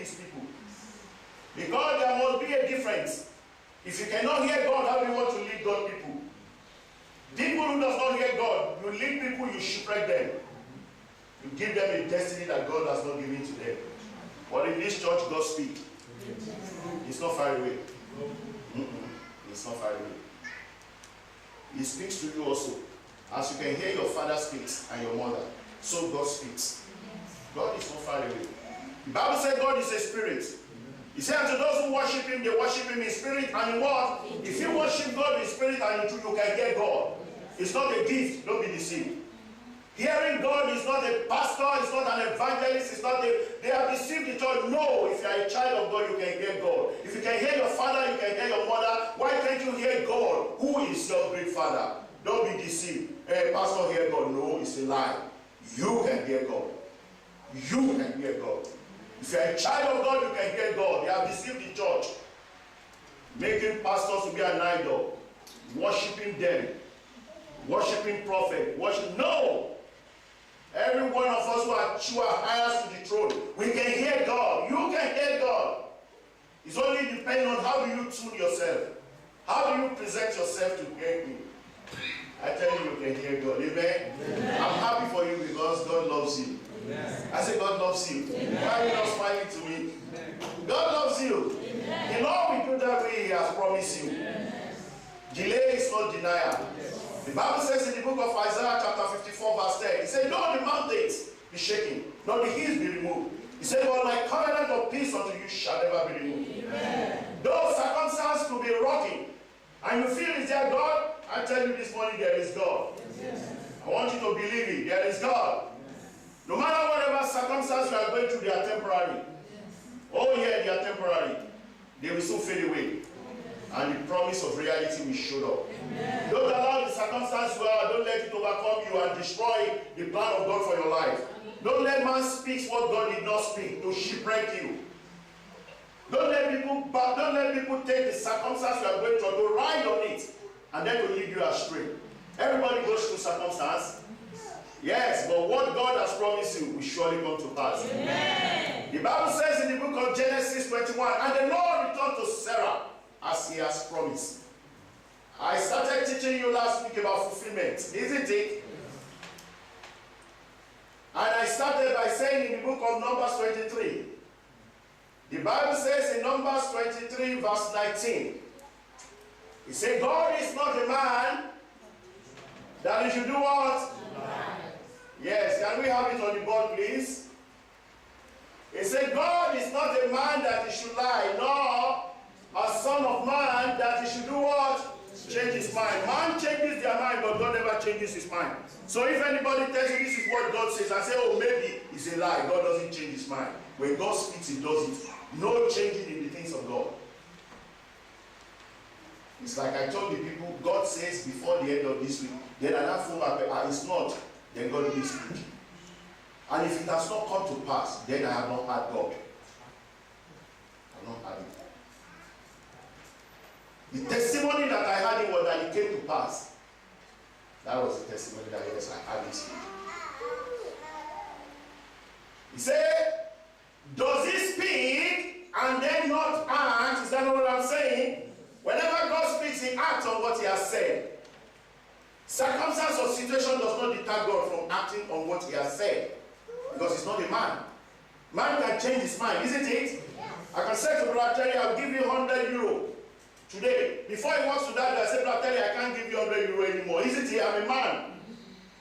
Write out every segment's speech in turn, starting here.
his people. Because there must be a difference. If you cannot hear God, how do you want to lead God's people? People who does not hear God, you lead people, you shipwreck them. You give them a destiny that God has not given to them. But in this church, God speaks. It's not far away. It's not far away. He speaks to you also. As you can hear your father speaks and your mother, so God speaks. God is not far away. The Bible says God is a spirit. He said to those who worship him, they worship him in spirit and in what? If you worship God in spirit and in truth, you can hear God. It's not a gift, don't be deceived. Hearing God is not a pastor, it's not an evangelist, it's not a, they have deceived the church. No, if you are a child of God, you can hear God. If you can hear your father, you can hear your mother. Why can't you hear God? Who is your great father? Don't be deceived. Hey, pastor, hear God. No, it's a lie. You can hear God. You can hear God. If you are a child of God, you can hear God. They have deceived the church, making pastors to be an idol, worshiping them, worshiping prophet, worship. No! Every one of us who are heirs to the throne, we can hear God. You can hear God. It's only depending on how do you tune yourself. How do you present yourself to hear Him? I tell you, you can hear God. Amen? Amen. I'm happy for you because God loves you. Amen. I say God loves you. Amen. Why are you not smiling to me? Amen. God loves you. Amen. In all we do that way, He has promised you. Amen. Delay is not denial. Yes. The Bible says in the book of Isaiah chapter 54 verse 10, He said, "Though the mountains be shaken, nor the hills be removed. He said, well, my covenant of peace unto you shall never be removed." Amen. Though circumstances could be rocking, and you feel, is there God? I tell you this morning, there is God. Yes. I want you to believe it. There is God. Yes. No matter whatever circumstances you are going through, they are temporary. Yes. Oh yeah, they are temporary. They will soon fade away. And the promise of reality will show up. Amen. Don't allow the circumstance well, don't let it overcome you and destroy the plan of God for your life. Don't let man speak what God did not speak to shipwreck you. Don't let people take the circumstance you are going through to ride on it and then to lead you astray. Everybody goes through circumstance. Yes, but what God has promised you will surely come to pass. Amen. The Bible says in the book of Genesis 21, and the Lord returned to Sarah as He has promised. I started teaching you last week about fulfillment, isn't it? And I started by saying in the book of Numbers 23, the Bible says in Numbers 23 verse 19, it says, God is not a man that He should do what? Yes, can we have it on the board, please? It says, God is not a man that He should lie, nor a son of man that He should do what? Change his mind. Man changes their mind, but God never changes his mind. So if anybody tells you this is what God says, I say, oh, maybe it's a lie. God doesn't change his mind. When God speaks, He does it. No changing in the things of God. It's like I told the people, God says before the end of this week, then another phone it's not, then God will speak. And if it has not come to pass, then I have not had God. I have not had it. The testimony that I had was that it came to pass. That was the testimony that yes, I had this week. He said, does He speak and then not act? Is that what I'm saying? Whenever God speaks, He acts on what He has said. Circumstance or situation does not deter God from acting on what He has said. Because He's not a man. Man can change his mind, isn't it? Yes. I can say to Brother Terry, I'll give you 100 euro today. Before he wants to die, I say, Brother Terry, I can't give you 100 euro anymore. Isn't he? I'm a man.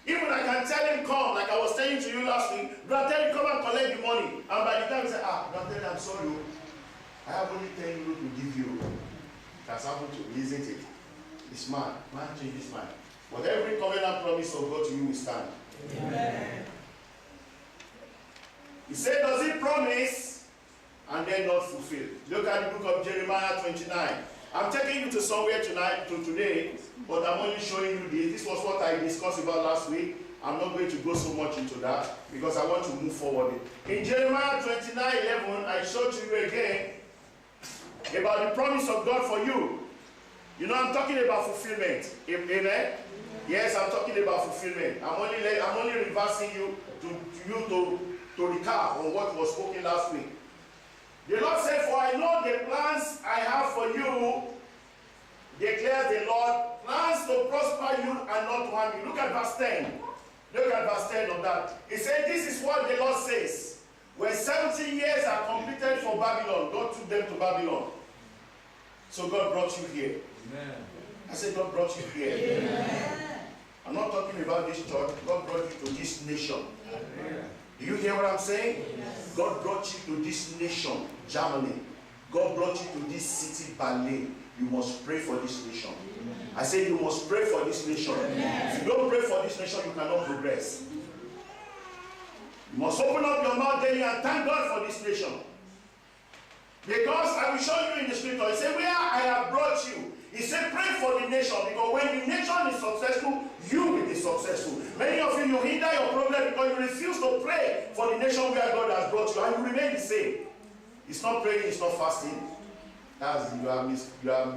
Even I can tell him, come, like I was saying to you last week, Brother Terry, come and collect the money. And by the time he said, Brother Terry, I'm sorry. I have only 10 euro to give you. It has happened to me, isn't it? It's man. Man changes his mind. But every covenant promise of God to you will stand. Amen. He said, does He promise and then not fulfill? Look at the book of Jeremiah 29. I'm taking you to somewhere today, but I'm only showing you this. This was what I discussed about last week. I'm not going to go so much into that because I want to move forward. In Jeremiah 29:11, I showed you again about the promise of God for you. You know, I'm talking about fulfillment. Amen? Yes, I'm talking about fulfillment. I'm only reversing you to recap on what was spoken last week. for you, declares the Lord, plans to prosper you and not to harm you. Look at verse 10. Look at verse 10 of that. He said, this is what the Lord says. When 70 years are completed for Babylon, God took them to Babylon. So God brought you here. Amen. I said, God brought you here. Amen. I'm not talking about this church. God brought you to this nation. Amen. Do you hear what I'm saying? Yes. God brought you to this nation, Germany. God brought you to this city, Berlin. You must pray for this nation. Amen. I say you must pray for this nation. Amen. If you don't pray for this nation, you cannot progress. You must open up your mouth daily and thank God for this nation. Because I will show you in the scripture. He said, where I have brought you. He said, pray for the nation. Because when the nation is successful, you will be successful. Many of you hinder your problem because you refuse to pray for the nation where God has brought you. And you remain the same. It's not praying, it's not fasting. You are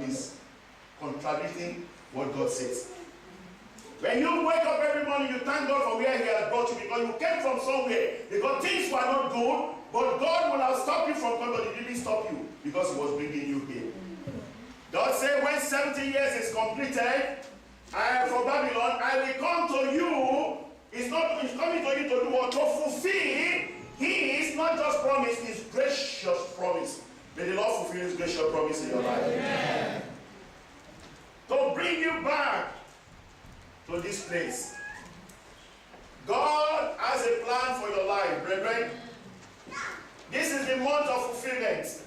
contradicting what God says. When you wake up every morning, you thank God for where He has brought you because you came from somewhere. Because things were not good, but God will have stopped you from coming, but He didn't stop you because He was bringing you here. God said, when 70 years is completed, from Babylon, I will come to you. He's coming to you to do what? To fulfill His not just promise, His gracious promise. May the Lord fulfill His gracious promise in your life. Amen. To bring you back to this place. God has a plan for your life, brethren. This is the month of fulfillment.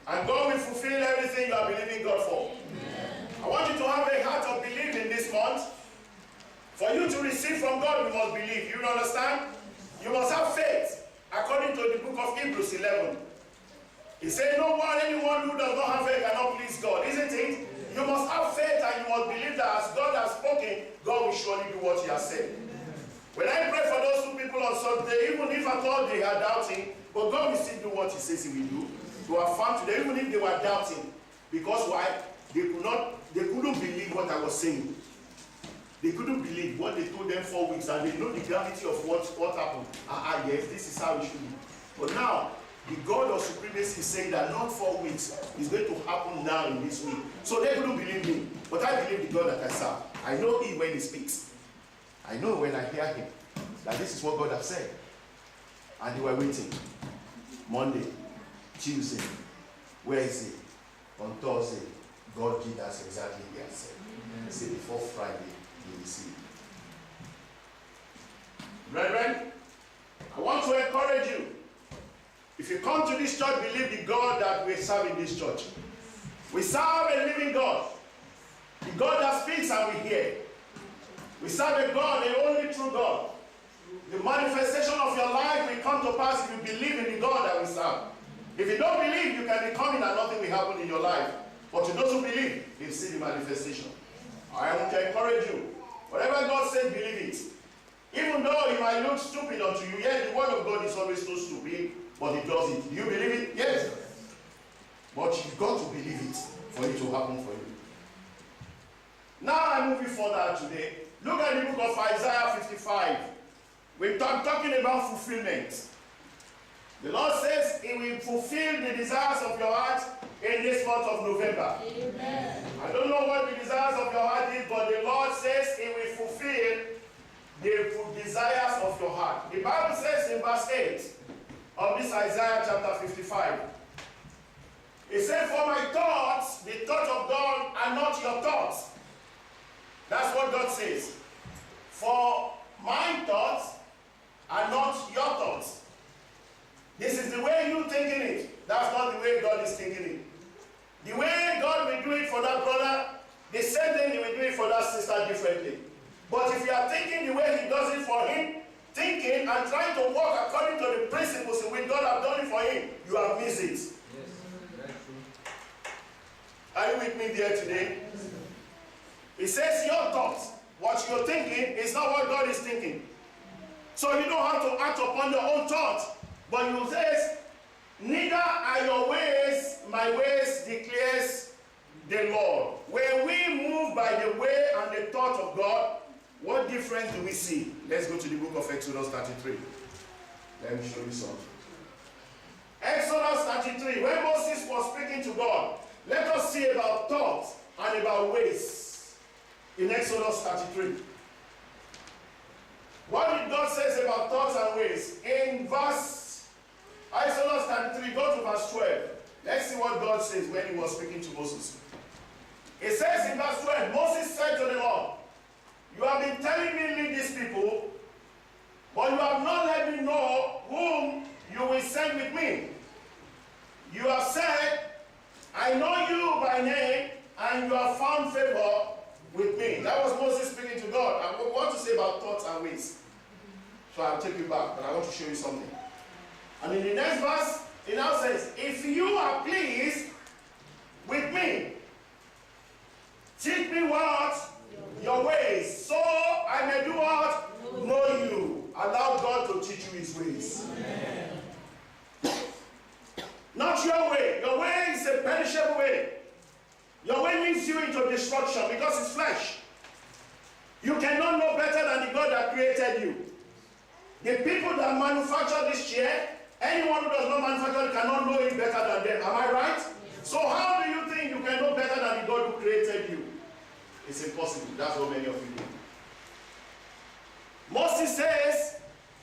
And God will fulfill everything you are believing God for. Amen. I want you to have a heart of belief in this month. For you to receive from God, you must believe. You understand? You must have faith. According to the book of Hebrews 11. He said, anyone who does not have faith cannot please God. Isn't it? You must have faith and you must believe that as God has spoken, God will surely do what He has said. When I pray for those two people on Sunday, even if I thought they are doubting, but God will still do what He says He will do. To affirm to them, even if they were doubting. Because why? They couldn't believe what I was saying. They couldn't believe what they told them 4 weeks, and they know the gravity of what happened. Yes, this is how it should be. But now, the God of supremacy is saying that not 4 weeks is going to happen now in this week. So they couldn't believe me. But I believe the God that I serve. I know Him when He speaks. I know when I hear Him that this is what God has said. And they were waiting. Monday, Tuesday, Wednesday, on Thursday, God did us exactly He has said. He said before Friday, you will see. Brethren, I want to encourage you. If you come to this church, believe the God that we serve in this church. We serve a living God. The God that speaks and we hear. We serve a God, the only true God. The manifestation of your life will come to pass if you believe in the God that we serve. If you don't believe, you can be coming and nothing will happen in your life. But to those who believe, they see the manifestation. I want to encourage you. Whatever God says, believe it. Even though it might look stupid unto you, yet the word of God is always so stupid, but it does it. Do you believe it? Yes. But you've got to believe it for it to happen for you. Now I'm moving further today. Look at the book of Isaiah 55. We're talking about fulfillment. The Lord says He will fulfill the desires of your heart in this month of November. Amen. I don't know what the desires of your heart is, but the Lord says He will fulfill the desires of your heart. The Bible says in verse 8 of this Isaiah chapter 55, it says, for my thoughts, the thoughts of God are not your thoughts. That's what God says. For my thoughts are not your thoughts. This is the way you're thinking it. That's not the way God is thinking it. The way God will do it for that brother, the same thing He will do it for that sister differently. But if you are thinking the way He does it for him, thinking and trying to walk according to the principles in which God has done it for him, you have missed it. Yes, that's true. Are you with me there today? Yes. It says your thoughts, what you're thinking, is not what God is thinking. So you don't have to act upon your own thoughts. But you says, neither are your ways my ways, declares the Lord. When we move by the way and the thought of God, what difference do we see? Let's go to the book of Exodus 33. Let me show you something. Exodus 33, when Moses was speaking to God, let 33. What did God say about thoughts and ways? In verse Exodus 33, go to verse 12. Let's see what God says when he was speaking to Moses. It says in verse 12, Moses said to the Lord, you have been telling me lead these people, but you have not let me know whom you will send with me. You have said, I know you by name, and you have found favor with me. That was Moses speaking to God. I want to say about thoughts and ways. So I'll take you back, but I want to show you something. And in the next verse, it now says, if you are pleased with me, teach me what? Your ways, so I may do what? Know you. Allow God to teach you his ways. Amen. Not your way. Your way is a perishable way. Your way leads you into destruction because it's flesh. You cannot know better than the God that created you. The people that manufacture this chair, anyone who does not manufacture it cannot know it better than them. Am I right? Yes. So how do you think you can know better than the God who created you? It's impossible. That's what many of you do. Moses says,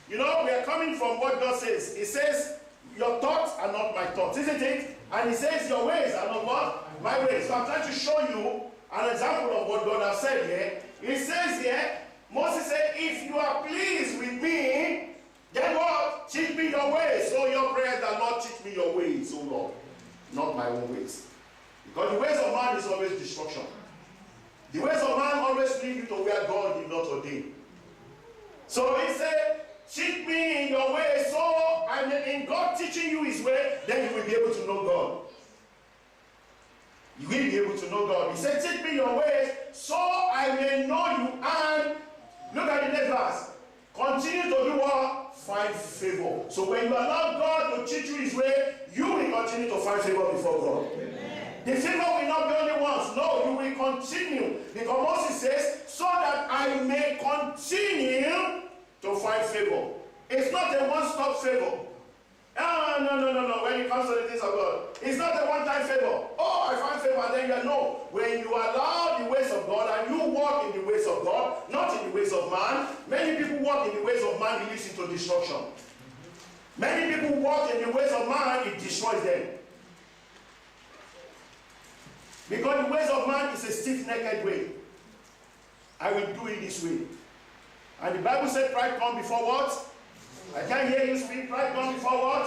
you know, we are coming from what God says. He says, your thoughts are not my thoughts, isn't it? And he says, your ways are not what? My ways. So I'm trying to show you an example of what God has said here. He says here, Moses said, if you are pleased with me, then what? Teach me your ways. So your prayers are not teach me your ways, oh Lord. Not my own ways. Because the ways of man is always destruction. The ways of man always lead you to where God did not ordain. So he said, teach me in your way, so and in God teaching you his way, then you will be able to know God. You will be able to know God. He said, teach me your ways, so I may know you. And look at the next verse. Continue to do what? Find favor. So when you allow God to teach you his way, you will continue to find favor before God. Amen. The favor will not be only once. No, you will continue. Because Moses says, so that I may continue to find favor. It's not a one-stop favor. No. When it comes to the things of God, it's not a one-time favor. Oh, I find favor, and then you know. When you allow the ways of God and you walk in the ways of God, not in the ways of man. Many people walk in the ways of man, it leads into destruction. Many people walk in the ways of man, it destroys them. Because the ways of man is a stiff-necked way. I will do it this way. And the Bible said pride comes before what? I can't hear you speak. Pride comes before what?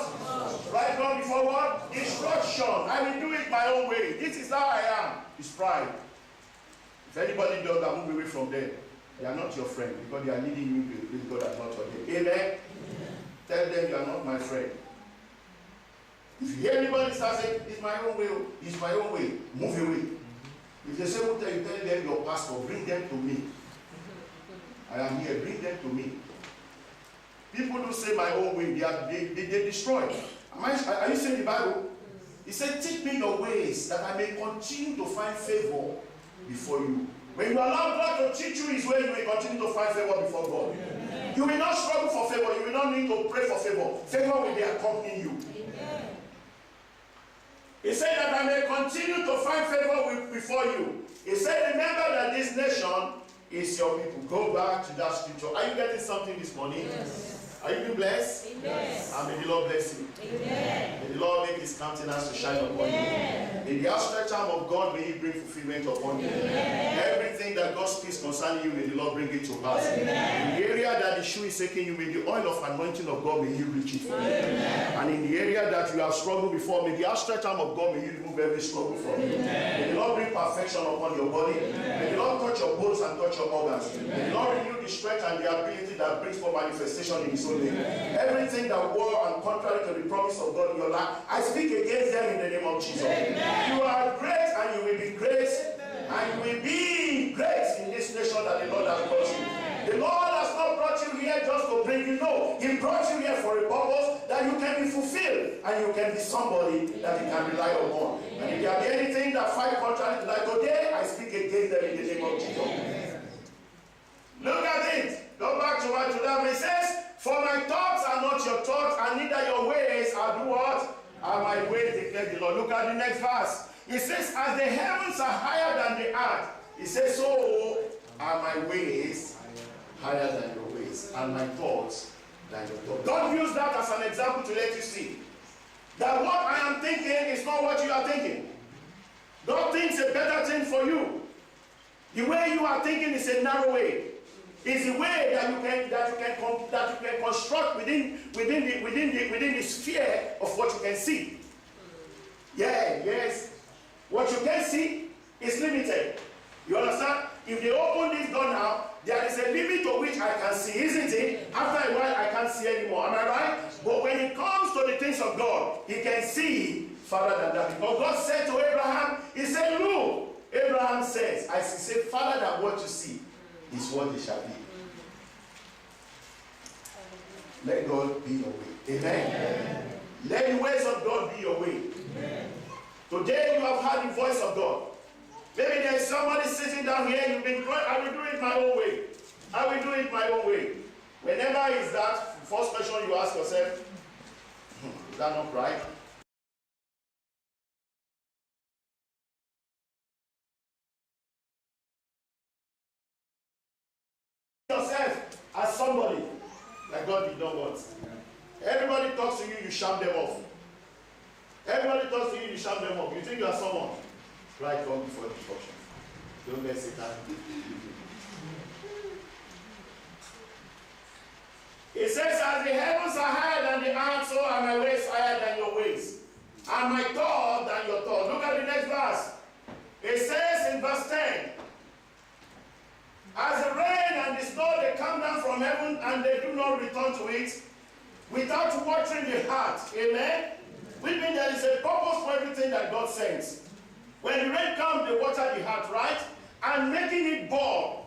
Pride comes before what? Destruction. I will do it my own way. This is how I am. It's pride. If anybody does that, move away from them. They are not your friend because they are leading you with God that not ordained. Amen? Amen? Tell them you are not my friend. If you hear anybody start saying, it's my own way, it's my own way, move away. If they say, what are you telling them your pastor, bring them to me. I am here, bring them to me. People who say my own way, they destroy. Are you saying the Bible? He said, teach me your ways that I may continue to find favor before you. When you allow God to teach you his way, you will continue to find favor before God. Amen. You will not struggle for favor. You will not need to pray for favor. Favor will be accompanying you. Amen. He said that I may continue to find favor before you. He said, remember that this nation is your people. Go back to that scripture. Are you getting something this morning? Yes. Are you being blessed? Yes. And may the Lord bless you. Amen. May the Lord make his countenance to shine upon you. May the outstretched arm of God may he bring fulfillment upon you. Amen. Everything that God speaks concerning you, may the Lord bring it to pass. Amen. In the area that the shoe is taking you, may the oil of anointing of God may he reach it for you. And in the area that you have struggled before, may the outstretched arm of God may he remove every struggle from you. May the Lord bring perfection upon your body. May the Lord touch your bones and touch your organs. May the Lord renew the strength and the ability that brings for manifestation in his own name. Everything that war and contrary to the promise of God in your life, I speak against them in the name of Jesus. Amen. You are great and you will be great. Amen. And you will be great in this nation that the Lord has brought you. The Lord has not brought you here just to bring you. No, he brought you here for a purpose that you can be fulfilled and you can be somebody that you can rely upon. And if there be anything that fight contrary to that today, I speak against them in the name of Jesus. Look at it. Go back to what it says. For my thoughts are not your thoughts, and neither your ways are do what? Are my ways, declares the Lord. Look at the next verse. It says, as the heavens are higher than the earth, it says, so are my ways higher than your ways, and my thoughts than your thoughts. Don't use that as an example to let you see that what I am thinking is not what you are thinking. God thinks a better thing for you. The way you are thinking is a narrow way. It's the way that you can construct within the sphere of what you can see. Yes. What you can see is limited. You understand? If they open this door now, there is a limit to which I can see, isn't it? After a while, I can't see anymore. Am I right? But when it comes to the things of God, he can see farther than that. Because God said to Abraham, he said, look, Abraham says, I say farther than what you see is what it shall be. Let God be your way. Amen. Amen. Let the ways of God be your way. Amen. Today you have heard the voice of God. Maybe there is somebody sitting down here, you've been going, I will do it my own way. I will do it my own way. Whenever is that, first question you ask yourself, is that not right? Yourself as somebody that God did not want. Everybody talks to you, you shut them off. Everybody talks to you, you shut them off. You think you are someone. Right come before destruction. Don't let Satan. It says, as the heavens are higher than the earth, so are my ways higher than your ways, and my thoughts than your thoughts. Look at the next verse. It says in verse 10, as the rain and the snow, they come down from heaven and they do not return to it without watering the heart. Amen? Which means there is a purpose for everything that God sends. When the rain comes, they water the heart, right? And making it bud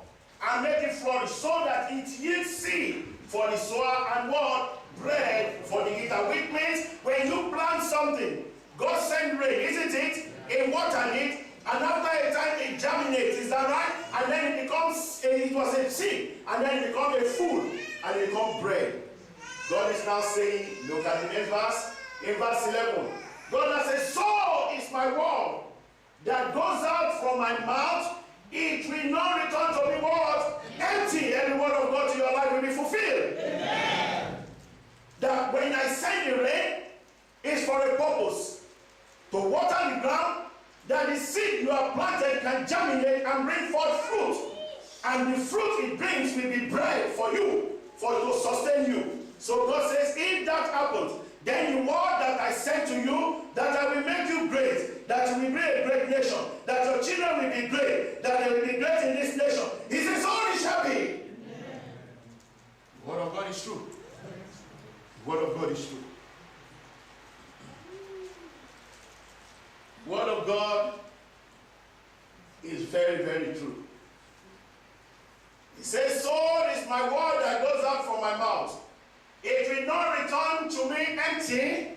and make it flourish so that it yields seed for the sower and what? Bread for the eater. Which means when you plant something, God sends rain, isn't it? It waters it, and after a time it germinates, is that right? And then it becomes, it was a seed, and then it becomes a food, and it becomes bread. God is now saying, look at the next verse, in verse 11. God has said, so is my word that goes out from my mouth, it will not return to me what? Empty. Every word of God to your life will be fulfilled. Amen. That when I send the rain, it's for a purpose. To water the ground, that the seed you have planted can germinate and bring forth fruit. And the fruit it brings will be bread for you, to sustain you. So God says, if that happens, then the word that I sent to you, that I will make you great, that you will be a great nation, that your children will be great, that they will be great in this nation. He says, so it shall be. Amen. The word of God is true. The word of God is true. The word of God is very, very true. He says, so is my word that goes out from my mouth. It will not return to me empty,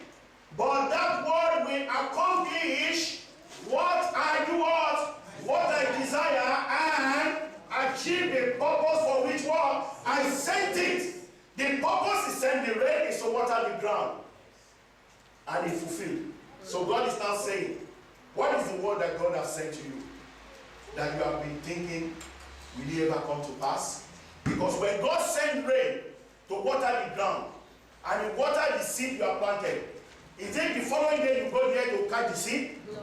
but that word will accomplish what I do, what I desire, and achieve the purpose for which what I sent it. The purpose is send the rain is to water the ground, and it fulfilled. So God is now saying, what is the word that God has sent to you that you have been thinking, will it ever come to pass? Because when God sends rain to water the ground, and you water the seed you have planted, is it the following day you go there to catch the seed? No.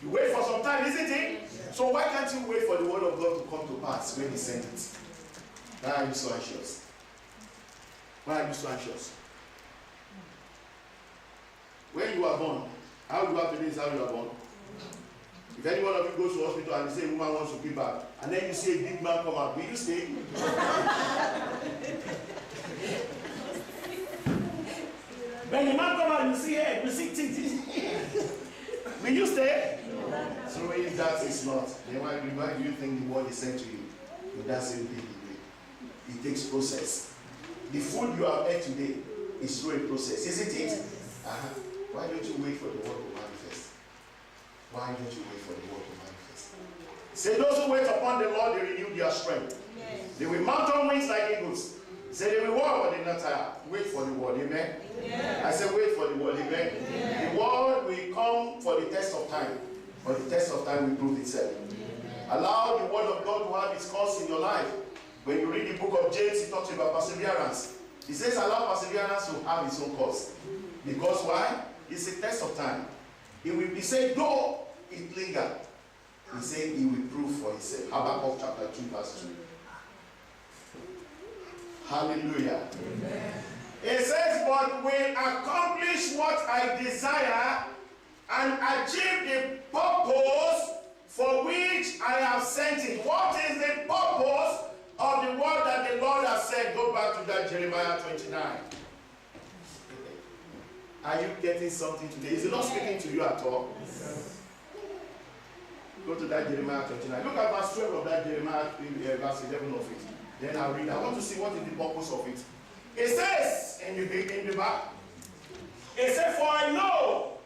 You wait for some time, isn't it? Yeah. So why can't you wait for the word of God to come to pass when he sent it? Why are you so anxious? Why are you so anxious? When you are born, how you are today is how you are born. If any one of you goes to hospital and you say a woman wants to give back, and then you see a big man come out, will you stay? When the man come out, you see head, you see teeth. Will you stay? No. So if that is not, then why do you think the word is sent to you? With that same thing, it takes process. The food you have ate today is through a process, isn't it? Why don't you wait for the word to manifest? Why don't you wait for the word to manifest? Say, those who wait upon the Lord, they renew their strength. Yes. They will mount on wings like eagles. Say, they will walk, but they will not tire. Wait for the word, amen? Yes. I said, wait for the word, amen? Yes. The word will come for the test of time. But the test of time will prove itself. Amen. Allow the word of God to have its course in your life. When you read the book of James, it talks about perseverance. He says allow perseverance to have its own course. Because why? It's a test of time. He said, though it linger, he said he will prove for himself. Habakkuk chapter 2 verse 2. Hallelujah. Amen. It says, but will accomplish what I desire and achieve the purpose for which I have sent it. What is the purpose of the word that the Lord has said? Go back to that Jeremiah 29. Are you getting something today? Is it not speaking to you at all? Yes. Go to that Jeremiah 29. Look at verse 12 of that Jeremiah, verse 11 of it. Then I'll read. I want to see what is the purpose of it. It says in the back, it says, for I know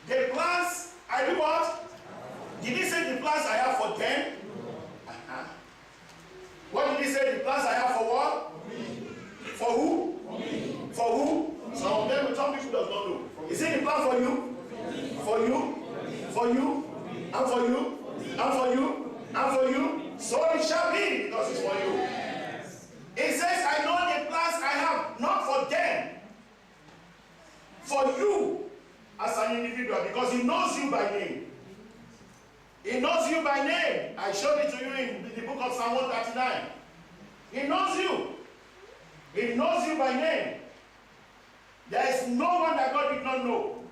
the plans I do what? Did he say the plans I have for them? What did he say? The plans I have for what? For who? For who? Some people does not know. Is it the plan for you? For you? For you? And for you? And for you? And for you? So it shall be, because it's for you. It says, I know the plans I have, not for them. For you as an individual, because he knows you by name. He knows you by name. I showed it to you in the book of Psalm 139. He knows you. He knows you by name. There is no one that God did not know.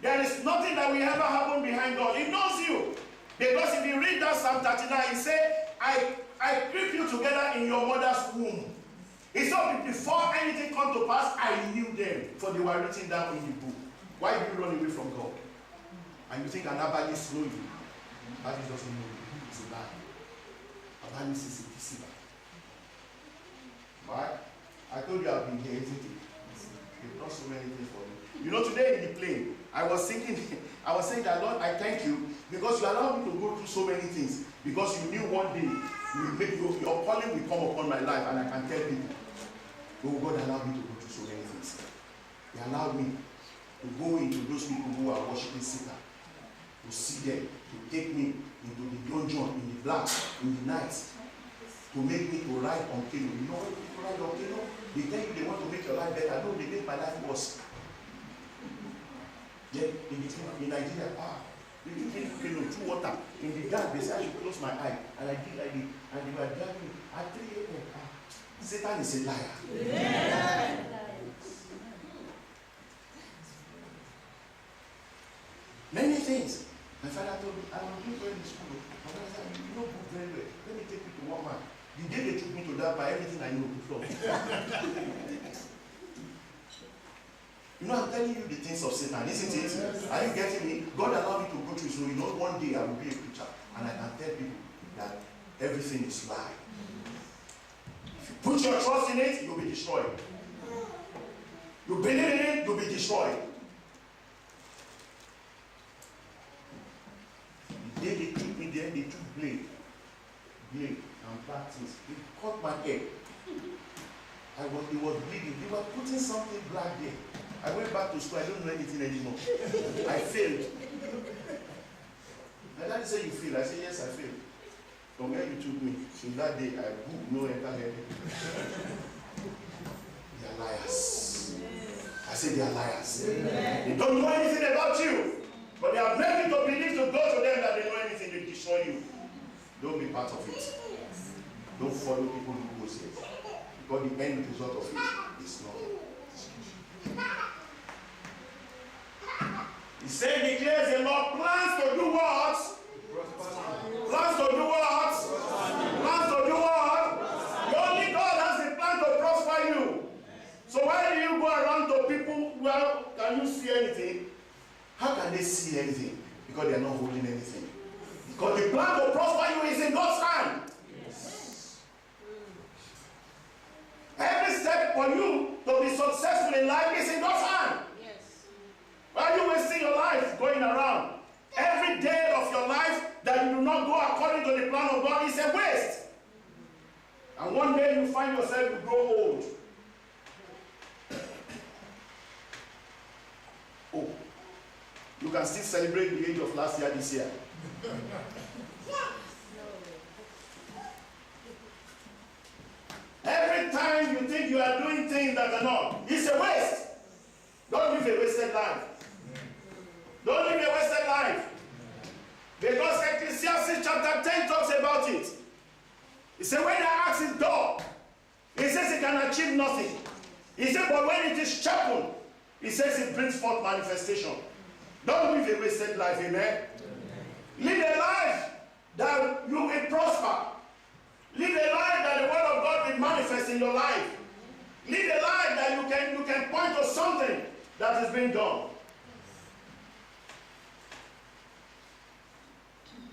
There is nothing that will ever happen behind God. He knows you. Because if you read that Psalm 39, he said, I creep you together in your mother's womb. He said, before anything come to pass, I knew them, for they were written down in the book. Why do you run away from God? And you think an abalist knows you. Abalist doesn't know you. It's a lie. Abalist is a deceiver. Right? I told you I've been here, isn't it? They've done so many things for me. You know, today in the plane, I was saying that, Lord, I thank you because you allowed me to go through so many things. Because you knew one day your calling will come upon my life, and I can tell people, oh, God allowed me to go through so many things. He allowed me to go into those people who are worshiping Satan, to see them, to take me into the dungeon, in the black, in the night, to make me to ride on canoe. You know when people ride on canoe? They tell you they want to make your life better. No, they make my life worse. Then in Nigeria, they took me to canoe through water. In the dark, they said I should close my eye. And I did like it. And they were dragging me at 3 a.m. Satan is a liar. Yeah. Many things. My father told me, I will do well in school. My father said, you know book very well. Let me take you to one man. The day they took me to that, by everything I know before. You know, I'm telling you the things of Satan, isn't it? Yes. Are you getting me? God allowed me to go through, so you know one day I will be a preacher. And I can tell people that everything is lie. If you put your trust in it, you'll be destroyed. You believe in it, you'll be destroyed. The day they took me there, they took blade and practice. They cut my head. It was bleeding. They were putting something black there. I went back to school. I don't know anything anymore. I failed. My daddy said, you failed. I said, yes, I failed. From where you took me, since that day, I booked no enter head. They are liars. I said they are liars. They don't know anything about you. But they have made you to believe to go to them that they know anything. They destroy you. Don't be part of it. Don't follow people who go say it. Because the end result of it is not. He said, declares the Lord plans to do what? Plans to do what? Plans to do what? Only God has a plan to prosper you. So why do you go around to people, well, can you see anything? How can they see anything? Because they are not holding anything. Because the plan to prosper you is in God's hand. Yes. Every step for you to be successful in life is in God's hand. Why are you wasting your life going around? Every day of your life that you do not go according to the plan of God is a waste. And one day you find yourself to grow old. Oh, you can still celebrate the age of last year this year. Every time you think you are doing things that are not, it's a waste. Don't live a wasted life. Don't live a wasted life. Because Ecclesiastes chapter 10 talks about it. He said when the axe is dull, he says it can achieve nothing. He said but when it is sharpened, he says it brings forth manifestation. Don't live a wasted life, amen? Live a life that you will prosper. Live a life that the word of God will manifest in your life. Live a life that you can point to something that is being done.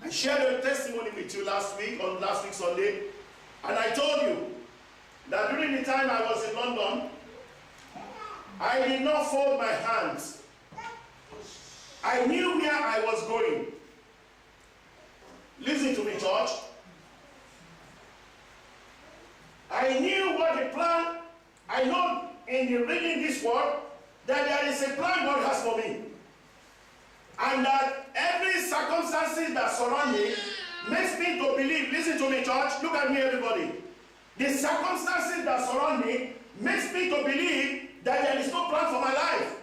I shared a testimony with you last week, on last week Sunday, and I told you that during the time I was in London, I did not fold my hands. I knew where I was going. Listen to me, church. I knew what the plan, I know in the reading this word, that there is a plan God has for me. And that every circumstances that surround me makes me to believe, listen to me, church, look at me, everybody. The circumstances that surround me makes me to believe that there is no plan for my life.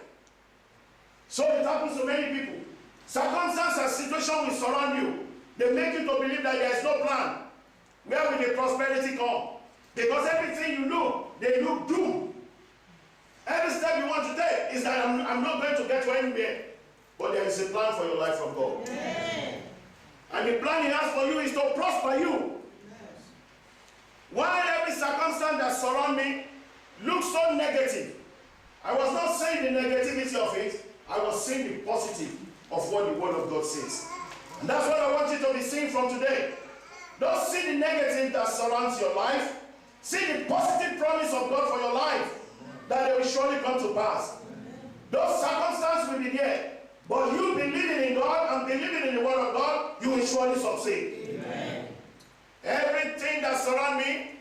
So it happens to many people. Circumstances and situations will surround you. They make you to believe that there is no plan. Where will the prosperity come? Because everything you do, they look doom. Every step you want to take is that I'm not going to get to anywhere. But there is a plan for your life from God. Yes. And the plan He has for you is to prosper you. Yes. While every circumstance that surrounds me looks so negative, I was not saying the negativity of it, I was saying the positive of what the Word of God says. And that's what I want you to be seeing from today. Don't see the negative that surrounds your life. See the positive promise of God for your life, that they will surely come to pass. Those circumstances will be there. But you believing in God and believing in the Word of God, you will surely succeed. Amen. Everything that surrounds me,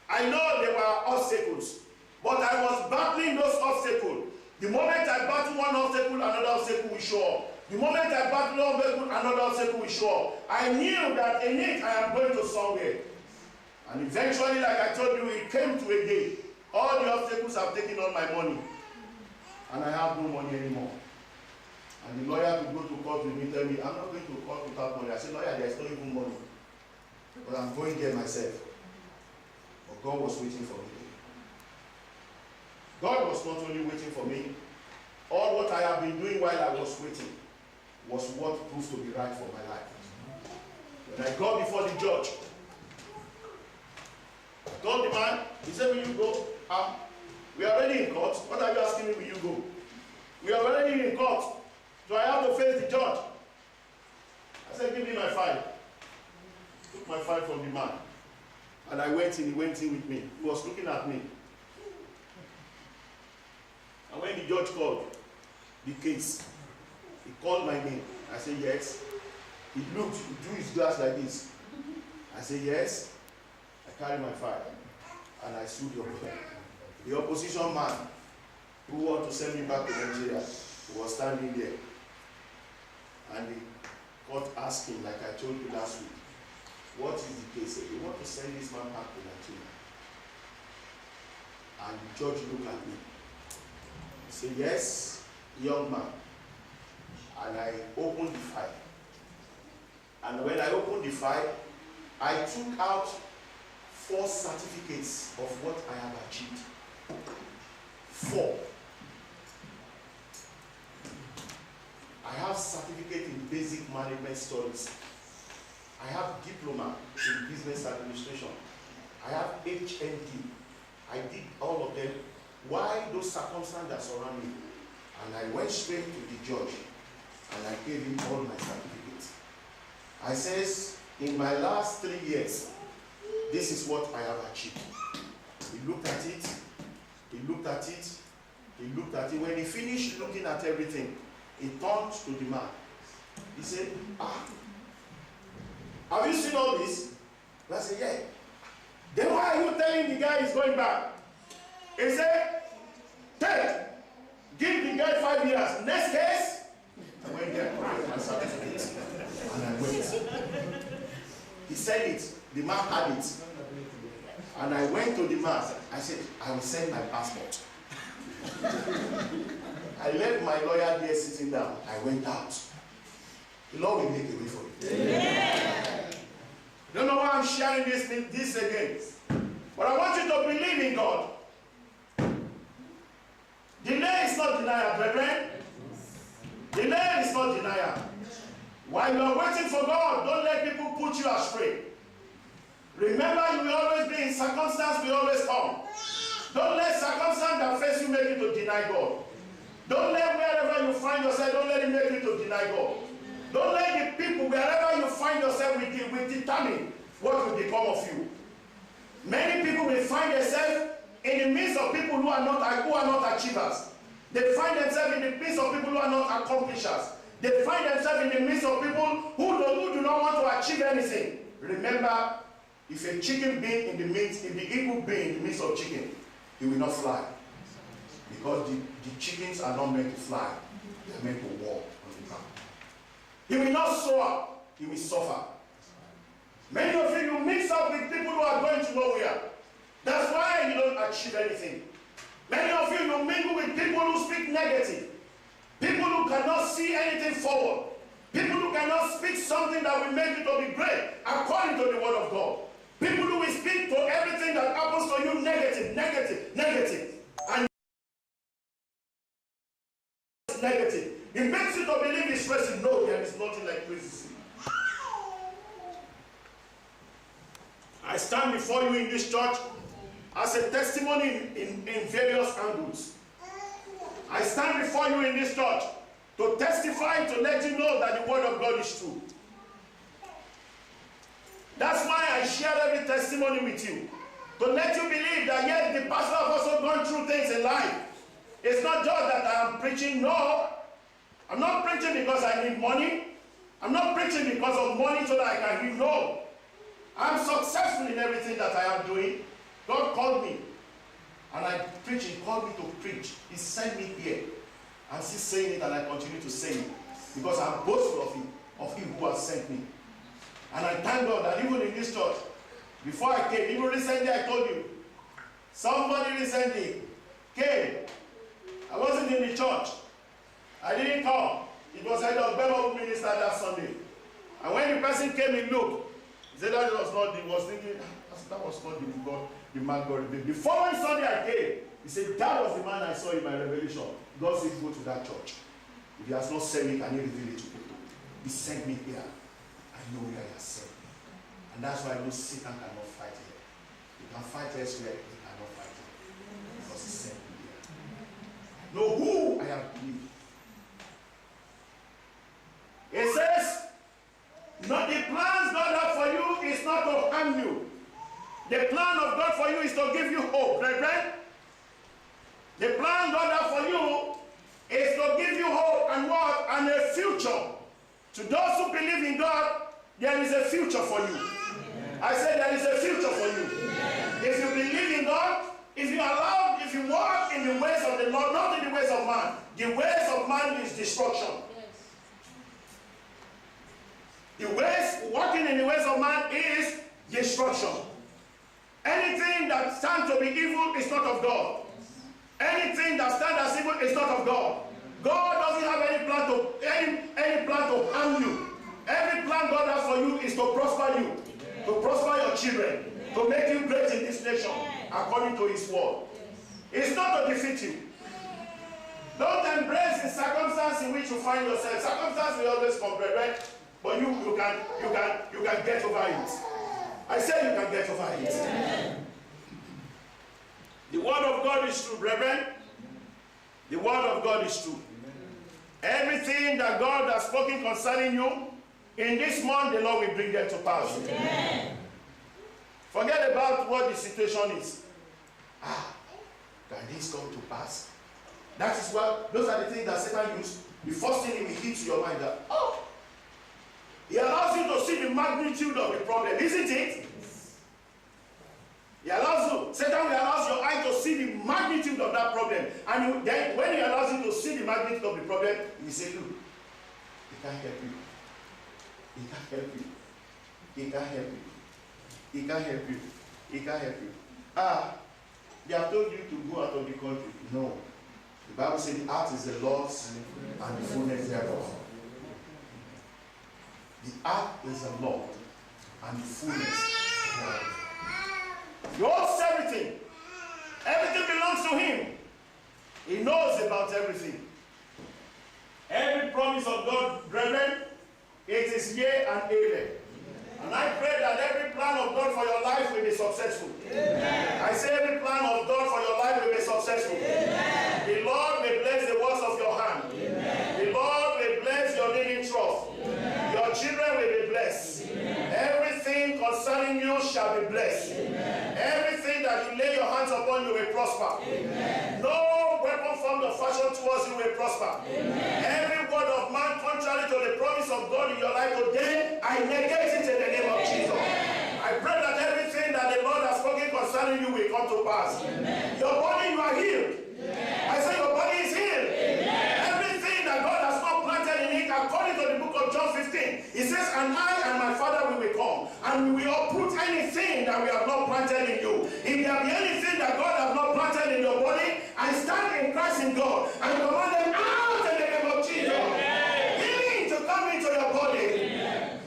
I know there were obstacles. But I was battling those obstacles. The moment I battle one obstacle, another obstacle will show up. The moment I battle one obstacle, another obstacle will show up. I knew that in it I am going to somewhere. And eventually, like I told you, it came to a day. All the obstacles have taken all my money. And I have no money anymore. And the lawyer could go to court with me, tell me, I'm not going to court without money. I said, lawyer, there's no even money. But I'm going there myself. But God was waiting for me. God was not only waiting for me. All what I have been doing while I was waiting was what proved to be right for my life. When I got before the judge, I told the man, he said, will you go? We are already in court. What are you asking me, will you go? We are already in court. So I have to face the judge. I said, give me my file. Took my file from the man. And I went in, he went in with me. He was looking at me. And when the judge called the case, he called my name. I said, yes. He looked, he drew his glass like this. I said, yes. I carried my file. And I sued the opposition man who wanted to send me back to Nigeria was standing there. And the court asked him, like I told you last week, what is the case? We want to send this man back to Nigeria. And the judge looked at me. He said, yes, young man. And I opened the file. And when I opened the file, I took out 4 certificates of what I have achieved. 4. I have certificate in basic management studies. I have diploma in business administration. I have HND. I did all of them. Why those circumstances that surround me? And I went straight to the judge and I gave him all my certificates. I says, in my last 3 years, this is what I have achieved. He looked at it. He looked at it. He looked at it. When he finished looking at everything, he turned to the man. He said, have you seen all this? I said, yeah. Then why are you telling the guy he's going back? He said, give the guy 5 years. Next case, I went there and my certificate. And I went. He said it. The man had it. And I went to the man. I said, I will send my passport. I left my lawyer there sitting down. I went out. The Lord will make a way for you. Yeah. Don't know why I'm sharing this again. But I want you to believe in God. Delay is not denial, brethren. Delay is not denial. While you are waiting for God, don't let people put you astray. Remember, you will always be in circumstance, will always come. Don't let circumstance that face you make you to deny God. Don't let wherever you find yourself, don't let it make you to deny God. Don't let the people, wherever you find yourself, will determine what will become of you. Many people will find themselves in the midst of people who are not achievers. They find themselves in the midst of people who are not accomplishers. They find themselves in the midst of people who do not want to achieve anything. Remember, if a chicken being in the midst, if the eagle being in the midst of chicken, he will not fly. Because the chickens are not meant to fly. They are meant to walk on the ground. He will not soar, he will suffer. Many of you mix up with people who are going to nowhere. That's why you don't achieve anything. Many of you mingle with people who speak negative. People who cannot see anything forward. People who cannot speak something that will make you to be great according to the word of God. People who will speak to everything that happens to you negative, negative, negative. And it's negative. It makes you to believe it's crazy. No, there is nothing like crazy. I stand before you in this church as a testimony in various angles. I stand before you in this church to testify, to let you know that the word of God is true. That's why I share every testimony with you. To let you believe that yes, the pastor has also gone through things in life. It's not just that I am preaching. No. I'm not preaching because I need money. I'm not preaching because of money so that I can give. No. I'm successful in everything that I am doing. God called me. And I preach. He called me to preach. He sent me here. I'm still saying it and I continue to say it. Because I'm boastful of him who has sent me. And I thank God that even in this church, before I came, even recently I told you, somebody recently came. I wasn't in the church. I didn't come. It was head of Bible minister that Sunday. And when the person came, he looked. He said that was not the, was thinking, that was not the man God revealed. The following Sunday I came, he said, that was the man I saw in my revelation. God said, go to that church. If he has not sent me, can he reveal it to people? He sent me here. I know where he has sent me. And that's why I know Satan cannot fight here. He can fight elsewhere, he cannot fight here. Because he sent me here. I know who I have believed. It says, not the plans God has for you is not to harm you. The plan of God for you is to give you hope, brethren. The plan God has for you is to give you hope and what? And a future. To those who believe in God, there is a future for you. Amen. I said there is a future for you. Amen. If you believe in God, if you walk in the ways of the Lord, not in the ways of man. The ways of man is destruction. Walking in the ways of man is destruction. Anything that stands to be evil is not of God. Anything that stands as evil is not of God. God doesn't have any plan to harm you. Every plan God has for you is to prosper you, to prosper your children, to make you great in this nation, according to his word. It's not to defeat you. Don't embrace the circumstance in which you find yourself. Circumstance will always come, brethren, but you can get over it. I say you can get over it. The word of God is true, brethren. The word of God is true. Everything that God has spoken concerning you, in this month, the Lord will bring them to pass. Amen. Forget about what the situation is. Can this come to pass? That is what, those are the things that Satan uses. The first thing he will hit your mind that, he allows you to see the magnitude of the problem, isn't it? He allows you, Satan will allow your eye to see the magnitude of that problem. And then when he allows you to see the magnitude of the problem, he will say, look, he can't help you. He can't help you. He can't help you. He can't help you. He can't help you. They have told you to go out of the country. No. The Bible says the earth is the Lord's and the fullness thereof. The earth is the Lord and the fullness thereof. He owns everything. Everything belongs to him. He knows about everything. Every promise of God, brethren, it is yea and amen. And I pray that every plan of God for your life will be successful. Amen. I say every plan of God for your life will be successful. Amen. The Lord will bless the works of your hand. Amen. The Lord will bless your living trust. Amen. Your children will be blessed. Amen. Everything concerning you shall be blessed. Amen. Everything that you lay your hands upon you will prosper. Amen. No weapon formed or fashioned towards you will prosper. Amen. Every word of man contrary to the promise of God in your life today, I negate it in the name of Jesus. I pray that everything that the Lord has spoken concerning you will come to pass. Amen. Your body, you are healed. Amen. I say your body is healed. Amen. Everything that God has not planted in it, according to the book of John 15, it says, and I and my Father will come, and we will uproot anything that we have not planted in you. If there be anything that God has not planted in your body, I stand in Christ in God, and command them out in the name of Jesus. Amen. Healing to come into your body. Amen.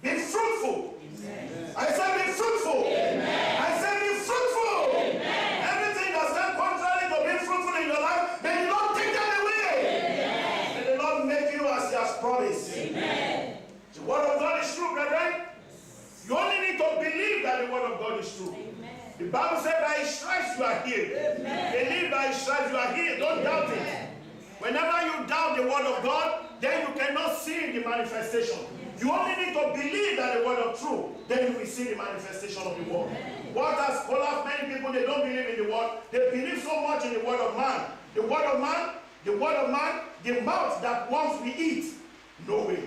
Be fruitful. Amen. I say be fruitful. Amen. I say be fruitful. Amen. Everything that stands contrary to being fruitful in your life, may the Lord take that away. Amen. May the Lord make you as he has promised. Amen. The word of God is true, brethren. You only need to believe that the word of God is true. Amen. The Bible says by his stripes you are healed. Amen. Believe by his stripes you are healed. Don't doubt it. Whenever you doubt the word of God, then you cannot see the manifestation. You only need to believe that the word of truth, then you will see the manifestation of the word. What has collapsed many people, they don't believe in the word. They believe so much in the word of man. The word of man, the word of man, the mouth that once we eat. No way.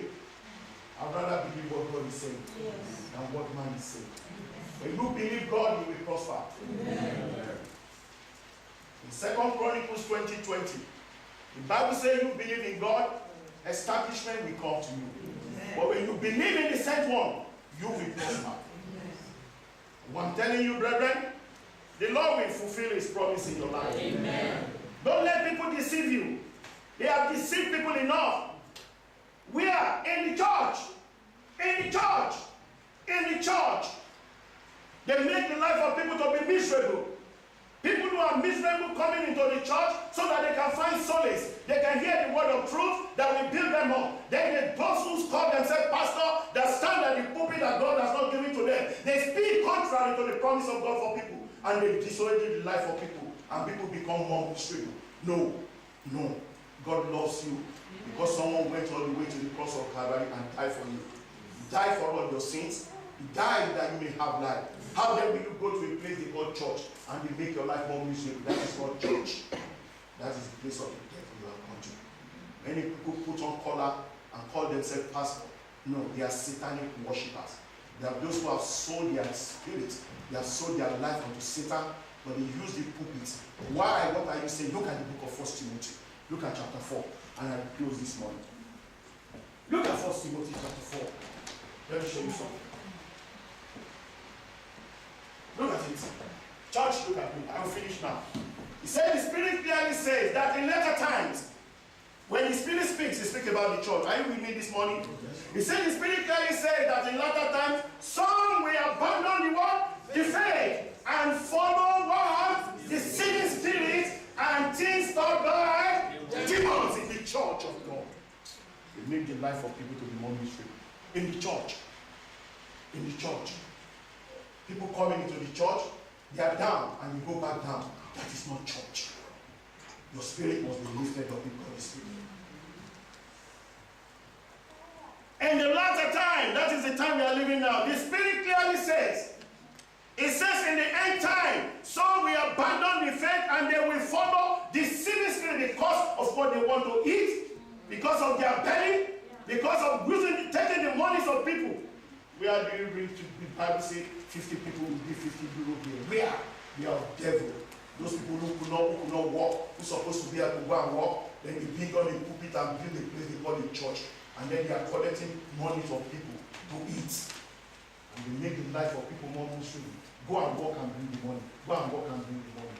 I'd rather believe what God is saying than what man is saying. When you believe God, you will prosper. Amen. In 2 Chronicles 20:20, the Bible says you believe in God, establishment will come to you. Amen. But when you believe in the sent one, you will prosper. I'm telling you, brethren, the Lord will fulfill his promise in your life. Amen. Don't let people deceive you. They have deceived people enough. We are in the church. In the church. In the church. They make the life of people to be miserable. People who are miserable coming into the church so that they can find solace. They can hear the word of truth that will build them up. Then those who call themselves pastor, that stand at the pulpit that God has not given to them, they speak contrary to the promise of God for people. And they disorder the life of people. And people become more miserable. No. No. God loves you. Because someone went all the way to the cross of Calvary and died for you. He died for all your sins. He died that you may have life. How then will you go to a place they call church and they make your life more miserable? That is not church. That is the place of the devil you are going to. Many people put on collar and call themselves pastor. No, they are satanic worshippers. They are those who have sold their spirit. They have sold their life unto Satan, but they use the pulpit. Why? What are you saying? Look at the book of 1 Timothy. Look at chapter 4. And I close this morning. Look at 1 Timothy chapter 4. Let me show you something. Look at it. Church, look at me. I will finish now. He said the Spirit clearly says that in later times, when the Spirit speaks, he speaks about the church. Are you with me this morning? He said the Spirit clearly says that in later times, some will abandon the word, the faith, and follow what? The sinning spirit and things taught by demons in the church of God. It makes the life of people to be more miserable. In the church. In the church. People coming into the church, they are down and you go back down. That is not church. Your spirit must be lifted up in God's spirit. In the latter time, that is the time we are living now, the Spirit clearly says, it says in the end time, some will abandon the faith and they will follow the sinning spirit because of what they want to eat, because of their belly, because of taking the monies of people. Where do you bring to the Bible say 50 people will give 50 euro here? Where? They are devil. Those people who could not walk, who are supposed to be able to go and walk, then they bring on the pulpit and build a place they call the church. And then they are collecting money from people to eat. You will make the life of people more miserable. Go and work and bring the money. Go and work and bring the money.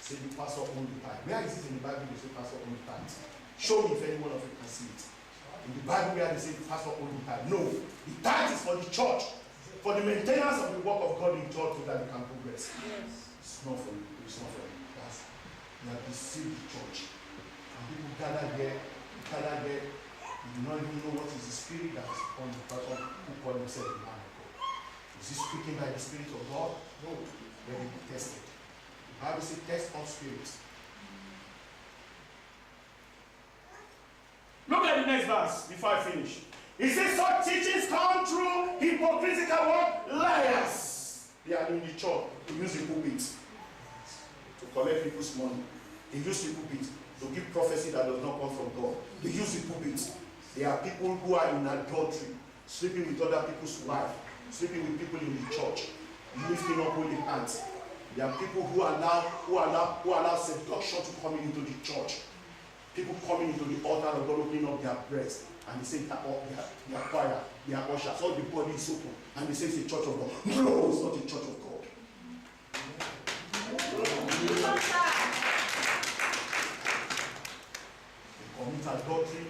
Say the pastor owns the tithe. Where is it in the Bible they say pastor owns the tithe? Show me if any one of you can see it. In the Bible where they say pastor owns the tithe. No. The tithe is for the church. For the maintenance of the work of God in church so that we can progress. Yes. It's not for you. It's not for you. That's you have deceived the church. And people gather there. You do not even know what is the spirit that is upon the person who call himself the man of God. Is he speaking by the Spirit of God? No. Let it be tested. The Bible says test all spirits. Look at the next verse before I finish. It says such teachings come through hypocritical what? Liars. They are in the church to use the pulpit to collect people's money. They use the pulpit to give prophecy that does not come from God. They use the pulpit. There are people who are in adultery, sleeping with other people's wives, sleeping with people in the church, lifting up holy hands. There are people who allow seduction to come into the church. People coming into the altar of God, opening up their breasts, and they say they are choir, they are ushers, all the body is open, and they say it's a church of God. No, it's not a church of God. They commit adultery,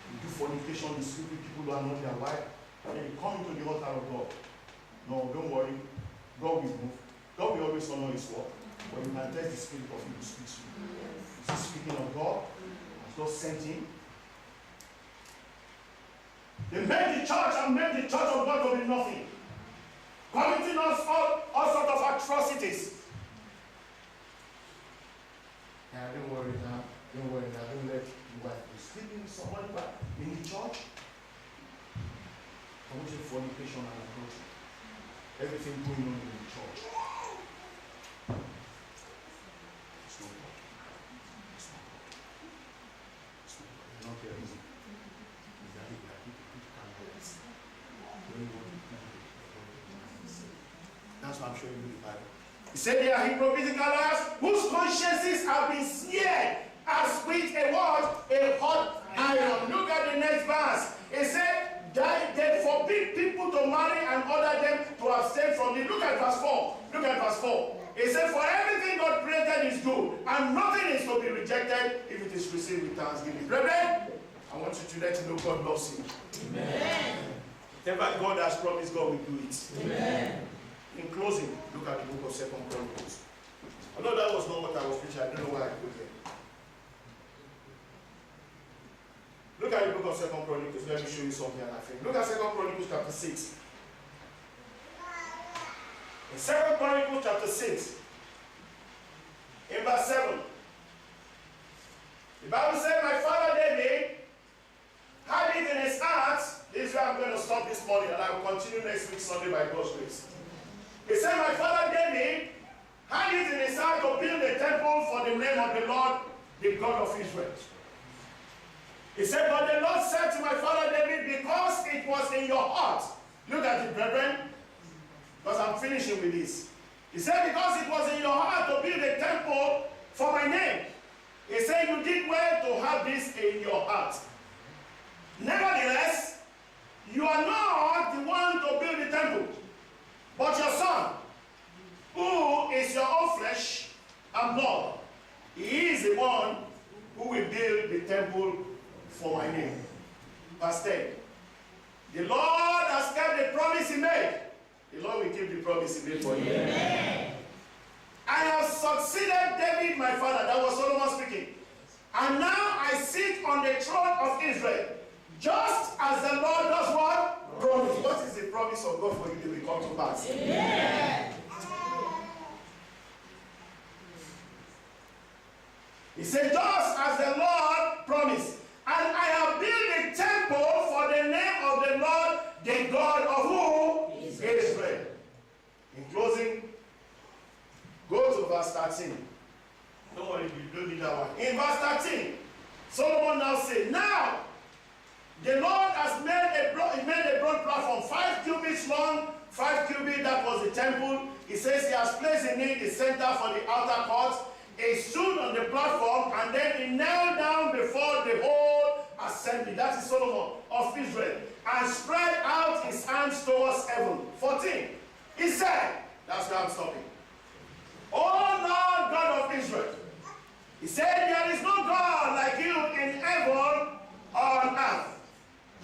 they do fornication, they sleep with people who are not their wife, and they come into the altar of God. No, don't worry. God will move. God will always honor his word. But you can test the spirit of him who speaks to you. Is he speaking of God? Has God sent him? They made the church and made the church of God to be nothing. Committing us all sorts of atrocities. Now, don't worry now. Don't worry now. Don't let your wife be sleeping with someone in the church. Committing fornication and adultery. Everything going on in the church. It's not God. It's not God. It's not God. You're not there, is it? That's what I'm showing you in the Bible. He said they are hypocritical liars whose consciences have been seared as with a what? A hot iron. Look at the next verse. It said they forbid people to marry and order them to abstain from it. Look at verse 4. Look at verse 4. It said, for everything God created is good, and nothing is to be rejected if it is received with thanksgiving. Brethren, I want you to let you know God loves you. Amen. Whatever God has promised, God will do it. Amen. In closing, look at the book of 2 Chronicles. I know that was not what I was preaching. I don't know why I put there. Look at the book of 2 Chronicles. Let me show you something I think. Look at 2 Chronicles chapter 6. In 2 Chronicles chapter 6, in verse 7, the Bible said, my father David had it in his heart. This is where I'm going to stop this morning, and I will continue next week Sunday by God's grace. He said, my father David had it in his heart to build a temple for the name of the Lord, the God of Israel. He said, but the Lord said to my father David, because it was in your heart. Look at it, brethren, because I'm finishing with this. He said, because it was in your heart to build a temple for my name. He said, you did well to have this in your heart. Nevertheless, you are not the one to build the temple, but your son, who is your own flesh and blood. He is the one who will build the temple for my name. Verse 10. The Lord has kept the promise he made. The Lord will keep the promise he made for you. Amen. I have succeeded David, my father. That was Solomon speaking. And now I sit on the throne of Israel. Just as the Lord does what? Promise. What is the promise of God for you that will come to pass? Amen. He said, just as the Lord promised. And I have built a temple for the name of the Lord, the God of who? Israel. In closing, go to verse 13. Don't worry, you don't need that one. In verse 13, Solomon now said, now, the Lord has made a broad platform, 5 cubits long, 5 cubits, that was the temple. He says he has placed in it the center for the outer court. He stood on the platform, and then he knelt down before the whole assembly assembly, that is Solomon of Israel, and spread out his hands towards heaven. 14. He said, that's where I'm stopping. Oh Lord God of Israel, he said, there is no God like you in heaven or on earth.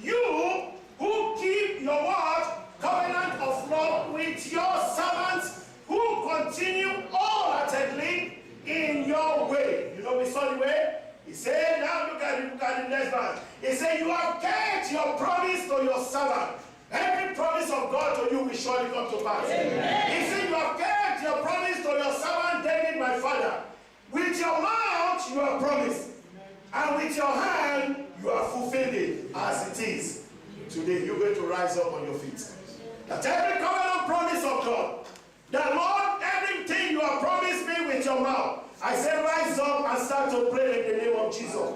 You who keep your word, covenant of love with your servants, who continue wholeheartedly in your way. You know, we saw the way. He said, now look at the next verse. He said, you have kept your promise to your servant. Every promise of God to you will surely come to pass. Amen. He said, you have kept your promise to your servant David, my father. With your mouth you have promised, and with your hand you have fulfilled it as it is. Today you're going to rise up on your feet. That every covenant promise of God, that Lord, everything you have promised me with your mouth, I say rise up and start to pray in the name of Jesus.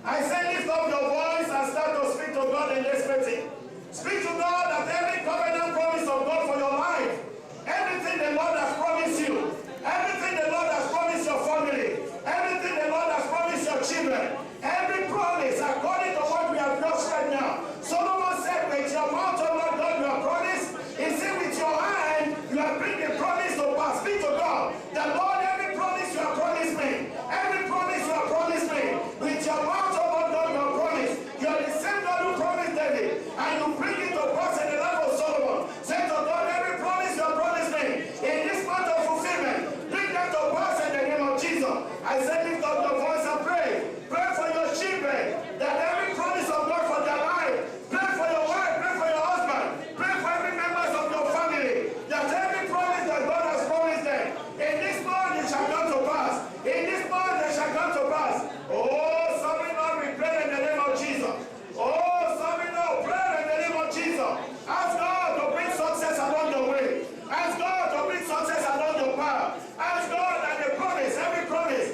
I say lift up your voice and start to speak to God in this meeting. Speak to God that every covenant promise of God for your life, everything the Lord has promised you, everything the Lord has promised your family, everything the Lord has promised your children, every promise according to what we have just read now. Solomon said, with your mouth, O Lord God, you have promised. He said, with your hand, you have bring the promise to pass. Speak to God. The Lord, every promise you have promised me, every promise you have promised me, with your mouth, O Lord God, you have promised. You are the same God who promised David, and you bring it to pass in the life of Solomon. Say to God, every promise you have promised me, in this month of fulfillment, bring that to pass in the name of Jesus. I say, lift up your voice and pray. Pray for your children, that every promise of God for their life, pray for your wife, pray for your husband, pray for every member of your family, that every promise that God has promised them, in this month it shall come to pass. In this month it shall come to pass. Oh, sovereign Lord, we pray in the name of Jesus. Oh, sovereign Lord, pray in the name of Jesus. Ask God to bring success along your way. Ask God to bring success along your path. Ask God that the promise, every promise,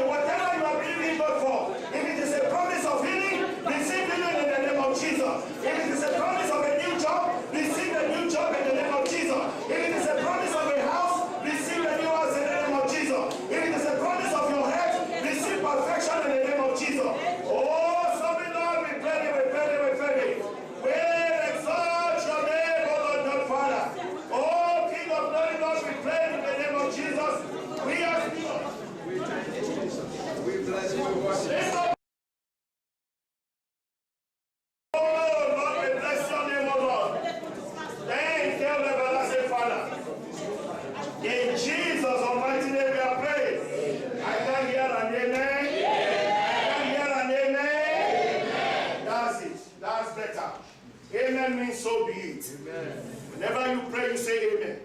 whatever you are believing God for, if it is a promise of healing, receive healing in the name of Jesus. If it is a promise of a new job, receive a new job in the name of Jesus. If it is a promise of a house, receive a new house in the name of Jesus. If it is a promise of your health, receive perfection in the name of Jesus. Oh, sovereign Lord, we pray. We exalt your name, O Lord God, Father. Oh, King of glory, Lord, we pray in the name of Jesus. We ask you. We bless you, worship. Oh, Lord, we bless your name, O Lord. Thank you, everlasting Father. In Jesus' almighty name we are praying. I can hear an amen. I can hear an amen. That's it. That's better. Amen means so be it. Amen. Whenever you pray, you say amen.